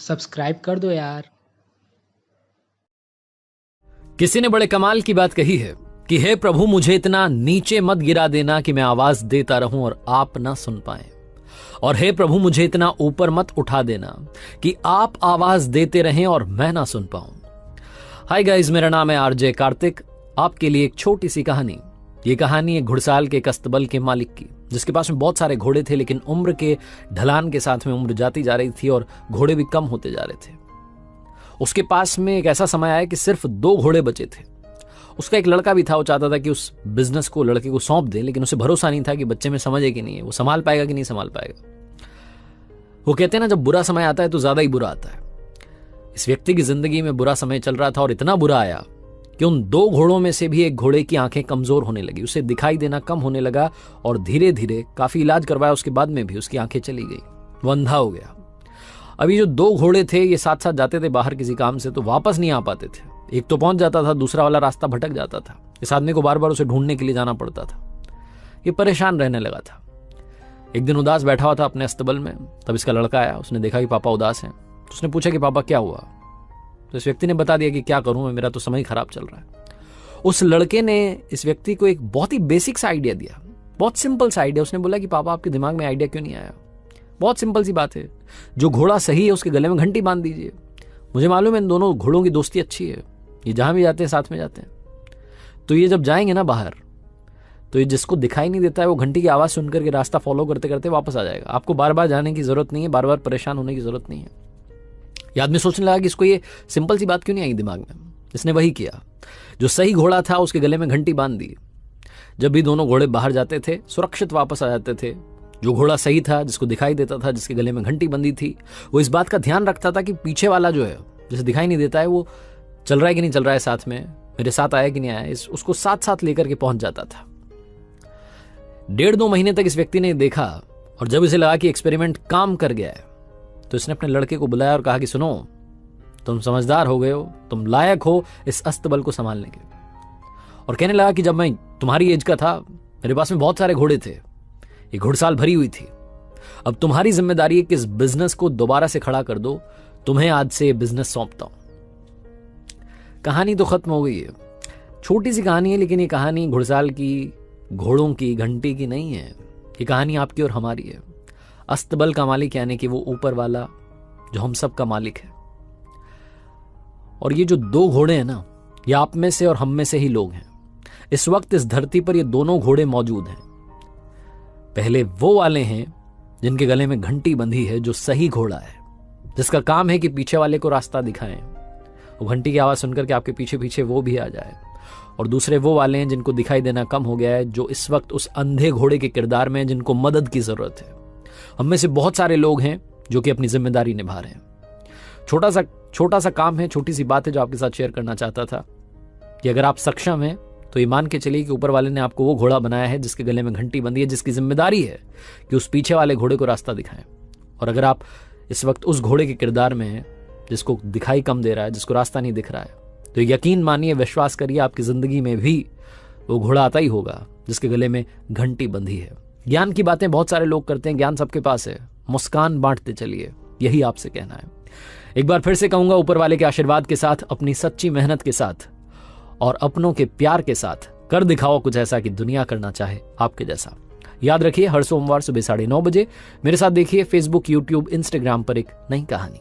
Subscribe कर दो यार। किसी ने बड़े कमाल की बात कही है कि हे प्रभु, मुझे इतना नीचे मत गिरा देना कि मैं आवाज देता रहूं और आप ना सुन पाए, और हे प्रभु, मुझे इतना ऊपर मत उठा देना कि आप आवाज देते रहें और मैं ना सुन पाऊं। हाय गाइस, मेरा नाम है आरजे कार्तिक। आपके लिए एक छोटी सी कहानी। ये कहानी एक घुड़साल के कस्तबल के मालिक की, जिसके पास में बहुत सारे घोड़े थे, लेकिन उम्र के ढलान के साथ में उम्र जाती जा रही थी और घोड़े भी कम होते जा रहे थे। उसके पास में एक ऐसा समय आया कि सिर्फ 2 घोड़े बचे थे। उसका एक लड़का भी था। वो चाहता था कि उस बिजनेस को लड़के को सौंप दे, लेकिन उसे भरोसा नहीं था कि बच्चे में समझ है कि नहीं है, वो संभाल पाएगा कि नहीं संभाल पाएगा। वो कहते हैं ना, जब बुरा समय आता है तो ज्यादा ही बुरा आता है। इस व्यक्ति की जिंदगी में बुरा समय चल रहा था और इतना बुरा आया कि उन 2 घोड़ों में से भी एक घोड़े की आंखें कमजोर होने लगी, उसे दिखाई देना कम होने लगा और धीरे धीरे काफी इलाज करवाया उसके बाद में भी उसकी आंखें चली गई, वो अंधा हो गया। अभी जो 2 घोड़े थे ये साथ साथ जाते थे बाहर किसी काम से, तो वापस नहीं आ पाते थे। एक तो पहुंच जाता था, दूसरा वाला रास्ता भटक जाता था। इस आदमी को बार बार उसे ढूंढने के लिए जाना पड़ता था। ये परेशान रहने लगा था। एक दिन उदास बैठा हुआ था अपने अस्तबल में। तब इसका लड़का आया, उसने देखा कि पापा उदास हैं, तो उसने पूछा कि पापा क्या हुआ। तो इस व्यक्ति ने बता दिया कि क्या करूं, मेरा तो समय खराब चल रहा है। उस लड़के ने इस व्यक्ति को एक बहुत ही बेसिक सा आइडिया दिया, बहुत सिंपल सा आइडिया। उसने बोला कि पापा, आपके दिमाग में आइडिया क्यों नहीं आया? बहुत सिंपल सी बात है, जो घोड़ा सही है उसके गले में घंटी बांध दीजिए। मुझे मालूम है इन दोनों घोड़ों की दोस्ती अच्छी है, ये जहां भी जाते हैं साथ में जाते हैं। तो ये जब जाएंगे ना बाहर, तो ये जिसको दिखाई नहीं देता है वो घंटी की आवाज सुनकर के रास्ता फॉलो करते करते वापस आ जाएगा। आपको बार बार जाने की जरूरत नहीं है, बार बार परेशान होने की जरूरत नहीं है। ये आदमी सोचने लगा कि इसको ये सिंपल सी बात क्यों नहीं आई दिमाग में। इसने वही किया, जो सही घोड़ा था उसके गले में घंटी बांध दी। जब भी दोनों घोड़े बाहर जाते थे सुरक्षित वापस आ जाते थे। जो घोड़ा सही था, जिसको दिखाई देता था, जिसके गले में घंटी बंधी थी, वो इस बात का ध्यान रखता था कि पीछे वाला जो है, जिसे दिखाई नहीं देता है, वो चल रहा है कि नहीं चल रहा है, साथ में मेरे साथ आया कि नहीं आया, उसको साथ साथ लेकर के पहुंच जाता था। 1.5-2 महीने तक इस व्यक्ति ने देखा, और जब इसे लगा कि एक्सपेरिमेंट काम कर गया है, तो इसने अपने लड़के को बुलाया और कहा कि सुनो, तुम समझदार हो गए हो, तुम लायक हो इस अस्तबल को संभालने के। और कहने लगा कि जब मैं तुम्हारी एज का था, मेरे पास में बहुत सारे घोड़े थे, ये घुड़साल भरी हुई थी। अब तुम्हारी जिम्मेदारी है कि इस बिजनेस को दोबारा से खड़ा कर दो। तुम्हें आज से ये बिजनेस सौंपता हूं। कहानी तो खत्म हो गई है। छोटी सी कहानी है, लेकिन ये कहानी घुड़साल की, घोड़ों की, घंटी की नहीं है। ये कहानी आपकी और हमारी है। अस्तबल का मालिक यानी कि वो ऊपर वाला जो हम सब का मालिक है। और ये जो 2 घोड़े हैं ना, ये आप में से और हम में से ही लोग हैं। इस वक्त इस धरती पर ये दोनों घोड़े मौजूद हैं। पहले वो वाले हैं जिनके गले में घंटी बंधी है, जो सही घोड़ा है, जिसका काम है कि पीछे वाले को रास्ता दिखाएं, वो घंटी की आवाज सुनकर के आपके पीछे पीछे वो भी आ जाए। और दूसरे वो वाले हैं जिनको दिखाई देना कम हो गया है, जो इस वक्त उस अंधे घोड़े के किरदार में, जिनको मदद की जरूरत है। हम में से बहुत सारे लोग हैं जो कि अपनी जिम्मेदारी निभा रहे हैं। छोटा सा काम है, छोटी सी बात है जो आपके साथ शेयर करना चाहता था कि अगर आप सक्षम हैं तो ये मान के चलिए कि ऊपर वाले ने आपको वो घोड़ा बनाया है जिसके गले में घंटी बंधी है, जिसकी जिम्मेदारी है कि उस पीछे वाले घोड़े को रास्ता दिखाएं। और अगर आप इस वक्त उस घोड़े के किरदार में हैं जिसको दिखाई कम दे रहा है, जिसको रास्ता नहीं दिख रहा है, तो यकीन मानिए, विश्वास करिए, आपकी जिंदगी में भी वो घोड़ा आता ही होगा जिसके गले में घंटी बंधी है। ज्ञान की बातें बहुत सारे लोग करते हैं, ज्ञान सबके पास है, मुस्कान बांटते चलिए, यही आपसे कहना है। एक बार फिर से कहूंगा, ऊपर वाले के आशीर्वाद के साथ, अपनी सच्ची मेहनत के साथ और अपनों के प्यार के साथ कर दिखाओ कुछ ऐसा कि दुनिया करना चाहे आपके जैसा। याद रखिए, हर सोमवार सुबह 9:30 बजे मेरे साथ देखिए फेसबुक, यूट्यूब, इंस्टाग्राम पर एक नई कहानी।